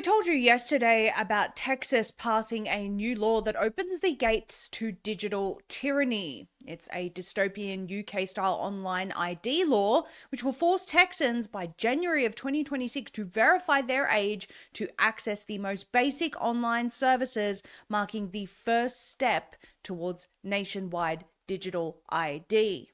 told you yesterday about Texas passing a new law that opens the gates to digital tyranny. It's a dystopian UK-style online ID law, which will force Texans by January of 2026 to verify their age to access the most basic online services, marking the first step towards nationwide digital ID.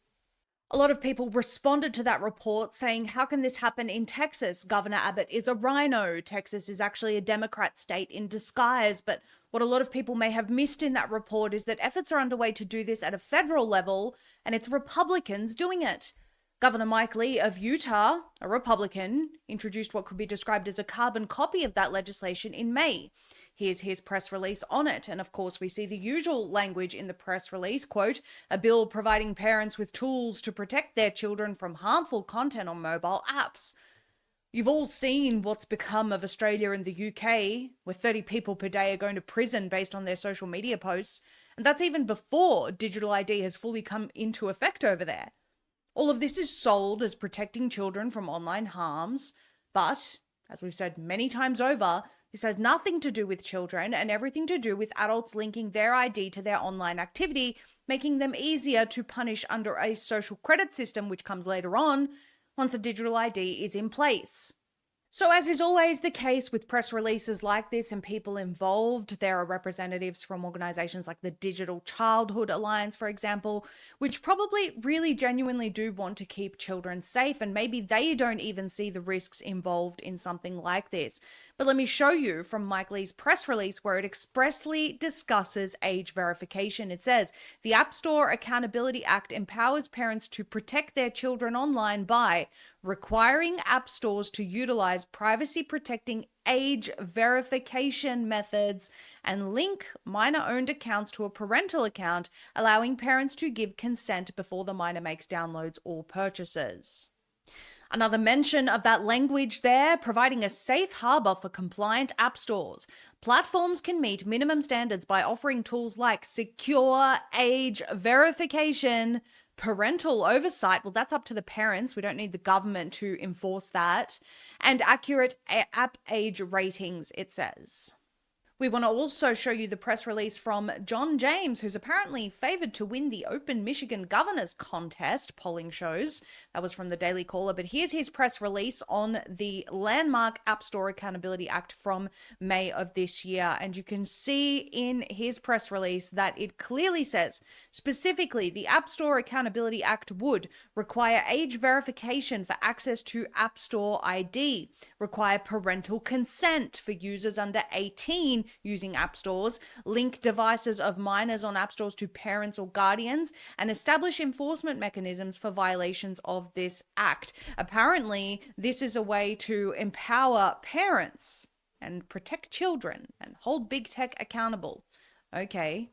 A lot of people responded to that report saying, how can this happen in Texas? Governor Abbott is a rhino. Texas is actually a Democrat state in disguise. But what a lot of people may have missed in that report is that efforts are underway to do this at a federal level, and it's Republicans doing it. Governor Mike Lee of Utah, a Republican, introduced what could be described as a carbon copy of that legislation in May. Here's his press release on it. And of course, we see the usual language in the press release, quote, a bill providing parents with tools to protect their children from harmful content on mobile apps. You've all seen what's become of Australia and the UK, where 30 people per day are going to prison based on their social media posts. And that's even before digital ID has fully come into effect over there. All of this is sold as protecting children from online harms, but, as we've said many times over, this has nothing to do with children and everything to do with adults linking their ID to their online activity, making them easier to punish under a social credit system, which comes later on once a digital ID is in place. So as is always the case with press releases like this and people involved, there are representatives from organizations like the Digital Childhood Alliance, for example, which probably really genuinely do want to keep children safe, and maybe they don't even see the risks involved in something like this. But let me show you from Mike Lee's press release where it expressly discusses age verification. It says, the App Store Accountability Act empowers parents to protect their children online by requiring app stores to utilize privacy-protecting age verification methods and link minor-owned accounts to a parental account, allowing parents to give consent before the minor makes downloads or purchases. Another mention of that language there, providing a safe harbor for compliant app stores. Platforms can meet minimum standards by offering tools like secure age verification, parental oversight, well, that's up to the parents. We don't need the government to enforce that. And accurate app age ratings, it says. We want to also show you the press release from John James, who's apparently favored to win the Open Michigan Governor's Contest, polling shows. That was from the Daily Caller, but here's his press release on the landmark App Store Accountability Act from May of this year. And you can see in his press release that it clearly says, specifically, the App Store Accountability Act would require age verification for access to App Store ID, require parental consent for users under 18 using app stores, link devices of minors on app stores to parents or guardians, and establish enforcement mechanisms for violations of this act. Apparently, this is a way to empower parents and protect children and hold big tech accountable. Okay.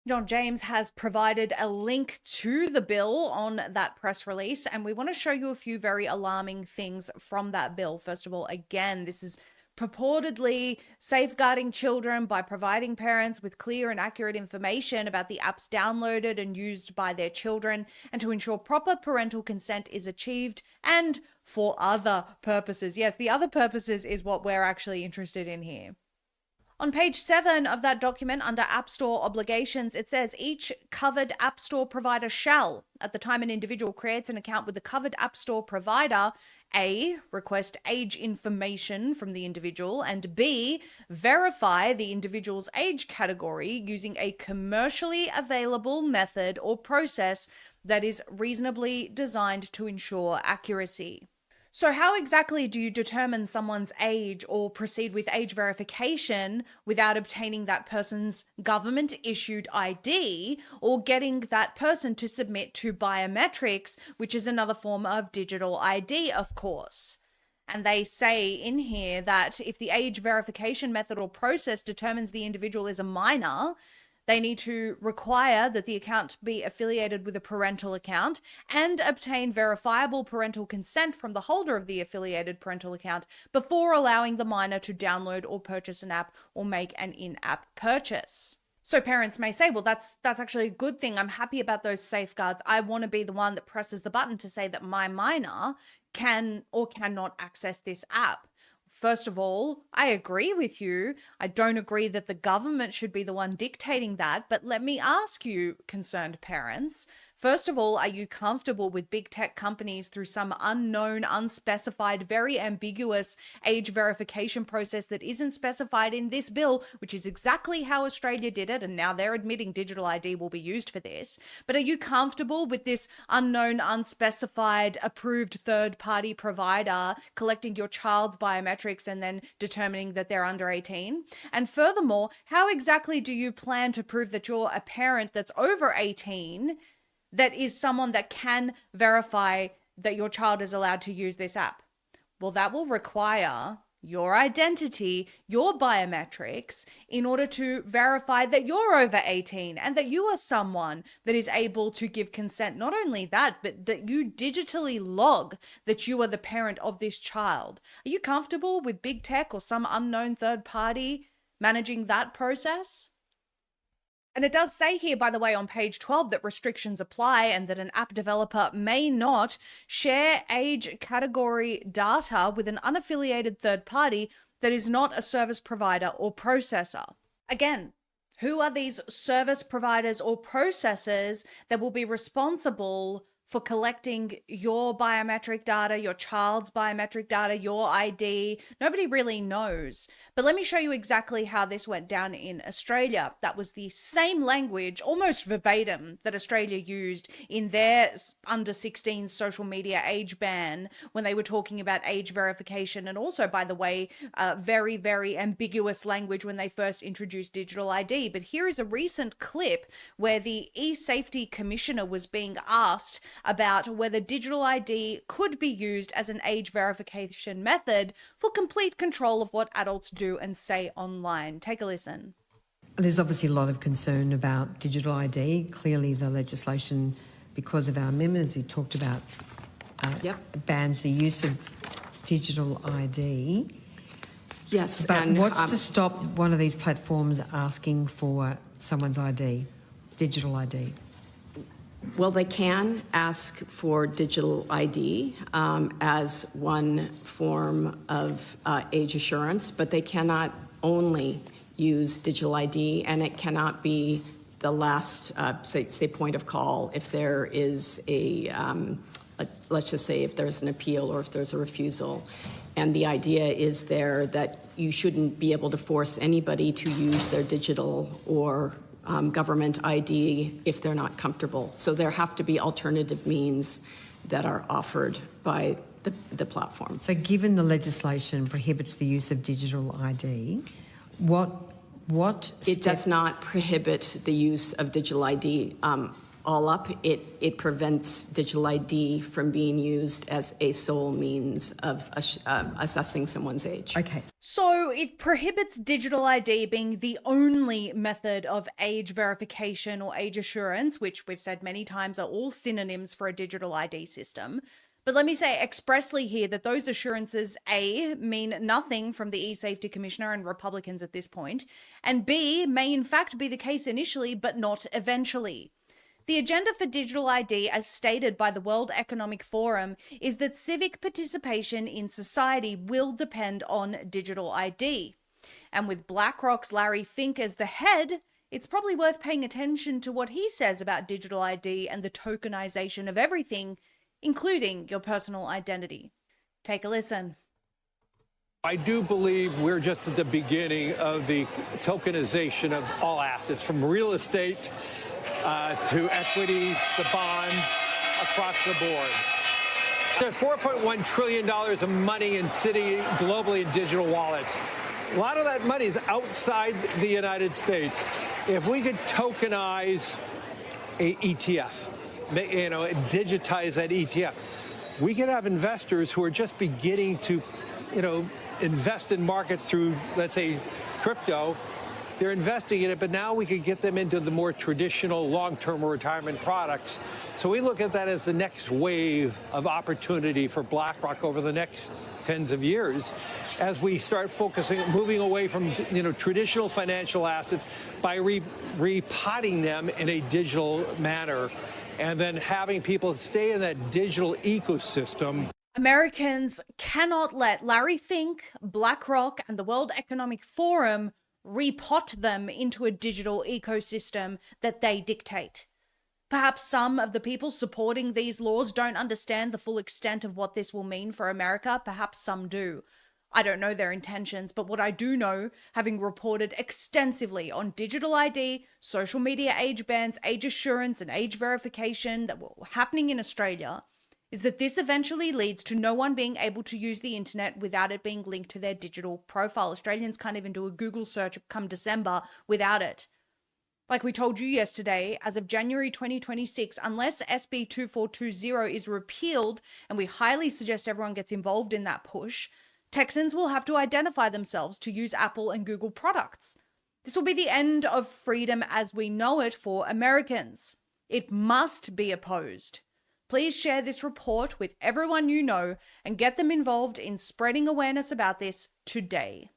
John James has provided a link to the bill on that press release, and we want to show you a few very alarming things from that bill. First of all, again, this is purportedly safeguarding children by providing parents with clear and accurate information about the apps downloaded and used by their children, and to ensure proper parental consent is achieved, and for other purposes. Yes, the other purposes is what we're actually interested in here. On page 7 of that document, under App Store obligations, it says each covered App Store provider shall, at the time an individual creates an account with the covered App Store provider, A, request age information from the individual, and B, verify the individual's age category using a commercially available method or process that is reasonably designed to ensure accuracy. So how exactly do you determine someone's age or proceed with age verification without obtaining that person's government-issued ID or getting that person to submit to biometrics, which is another form of digital ID, of course? And they say in here that if the age verification method or process determines the individual is a minor, they need to require that the account be affiliated with a parental account and obtain verifiable parental consent from the holder of the affiliated parental account before allowing the minor to download or purchase an app or make an in-app purchase. So parents may say, well, that's actually a good thing. I'm happy about those safeguards. I want to be the one that presses the button to say that my minor can or cannot access this app. First of all, I agree with you. I don't agree that the government should be the one dictating that, but let me ask you, concerned parents, first of all, are you comfortable with big tech companies through some unknown, unspecified, very ambiguous age verification process that isn't specified in this bill, which is exactly how Australia did it, and now they're admitting digital ID will be used for this. But are you comfortable with this unknown, unspecified, approved third-party provider collecting your child's biometrics and then determining that they're under 18? And furthermore, how exactly do you plan to prove that you're a parent that's over 18 that is someone that can verify that your child is allowed to use this app? Well, that will require your identity, your biometrics, in order to verify that you're over 18 and that you are someone that is able to give consent. Not only that, but that you digitally log that you are the parent of this child. Are you comfortable with big tech or some unknown third party managing that process? And it does say here, by the way, on page 12 that restrictions apply and that an app developer may not share age category data with an unaffiliated third party that is not a service provider or processor. Again, who are these service providers or processors that will be responsible for collecting your biometric data, your child's biometric data, your ID? Nobody really knows. But let me show you exactly how this went down in Australia. That was the same language, almost verbatim, that Australia used in their under 16 social media age ban when they were talking about age verification. And also, by the way, very, very ambiguous language when they first introduced digital ID. But here is a recent clip where the e-safety commissioner was being asked about whether digital ID could be used as an age verification method for complete control of what adults do and say online. Take a listen. There's obviously a lot of concern about digital ID. Clearly the legislation, because of our amendments we talked about, bans the use of digital ID. Yes. But and what's to stop one of these platforms asking for someone's ID, digital ID? Well, they can ask for digital ID as one form of age assurance, but they cannot only use digital ID, and it cannot be the last, say point of call if there is let's just say if there's an appeal or if there's a refusal. And the idea is there that you shouldn't be able to force anybody to use their digital or government ID if they're not comfortable. So there have to be alternative means that are offered by the platform. So given the legislation prohibits the use of digital ID, what it does not prohibit the use of digital ID. All up, it prevents digital ID from being used as a sole means of assessing someone's age. Okay. So it prohibits digital ID being the only method of age verification or age assurance, which we've said many times are all synonyms for a digital ID system. But let me say expressly here that those assurances, A, mean nothing from the e-safety commissioner and Republicans at this point, and B, may in fact be the case initially, but not eventually. The agenda for digital ID, as stated by the World Economic Forum, is that civic participation in society will depend on digital ID. And with BlackRock's Larry Fink as the head, it's probably worth paying attention to what he says about digital ID and the tokenization of everything, including your personal identity. Take a listen. I do believe we're just at the beginning of the tokenization of all assets, from real estate to equities, the bonds, across the board. There's $4.1 trillion of money sitting globally in digital wallets. A lot of that money is outside the United States. If we could tokenize an ETF, digitize that ETF, we could have investors who are just beginning to, invest in markets through, let's say, crypto. They're investing in it, but now we could get them into the more traditional long-term retirement products. So we look at that as the next wave of opportunity for BlackRock over the next tens of years as we start moving away from traditional financial assets by repotting them in a digital manner and then having people stay in that digital ecosystem. Americans cannot let Larry Fink, BlackRock, and the World Economic Forum repot them into a digital ecosystem that they dictate. Perhaps some of the people supporting these laws don't understand the full extent of what this will mean for America. Perhaps some do. I don't know their intentions, but what I do know, having reported extensively on digital ID, social media age bans, age assurance, and age verification that were happening in Australia, is that this eventually leads to no one being able to use the internet without it being linked to their digital profile. Australians can't even do a Google search come December without it. Like we told you yesterday, as of January 2026, unless SB 2420 is repealed, and we highly suggest everyone gets involved in that push, Texans will have to identify themselves to use Apple and Google products. This will be the end of freedom as we know it for Americans. It must be opposed. Please share this report with everyone you know and get them involved in spreading awareness about this today.